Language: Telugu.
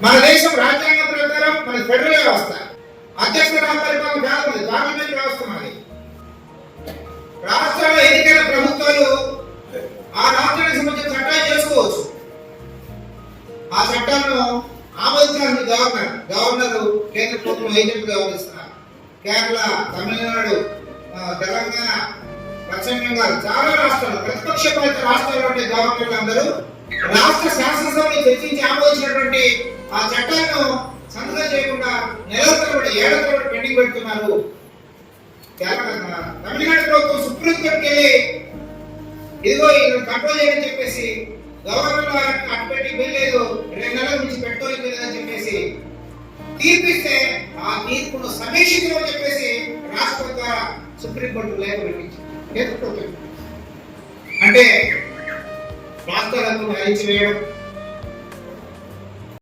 మన దేశం రాజ్యాంగం ప్రకారం మన ఫెడరల్ వ్యవస్థ, అధ్యక్ష పరిపాలన కాదు, పార్లమెంట్ వ్యవస్థ మాది. రాష్ట్రాల ఎన్నికల ప్రభుత్వాలు ఆ రాష్ట్రానికి సంబంధించిన చట్టాలు చేసుకోవచ్చు. ఆ చట్టాలను ఆమోదించాల్సిన గవర్నర్ కేంద్ర ప్రభుత్వం ఏజెంట్ వ్యవహరిస్తున్నారు. కేరళ, తమిళనాడు, తెలంగాణ, పశ్చిమ బెంగాల్, చాలా రాష్ట్రాలు, ప్రతిపక్ష పాలిత రాష్ట్రాల్లో ఉండే గవర్నర్లు అందరూ రాష్ట్ర శాసనసభలో చర్చించి ఆమోదించినటువంటి ఆ చట్టాలను సంతకం చేయకుండా నెలల తరబడి, ఏళ్ల తరబడి పెండింగ్ పెడుతున్నారు. తమిళనాడు ప్రభుత్వం సుప్రీంకోర్టుకి వెళ్ళి ఇదిగో కంట్రోల్ చేయని చెప్పేసి గవర్నర్ అటుపెట్టి వెళ్ళలేదు, 2 నెలల నుంచి పెట్టుకోలేదు అని చెప్పేసి తీర్పిస్తే ఆ తీర్పును సమీక్షించమని చెప్పేసి రాష్ట్రం ద్వారా సుప్రీంకోర్టు లేఖ పెట్టించింది. అంటే రాష్ట్రాలకు అణిచివేయడం,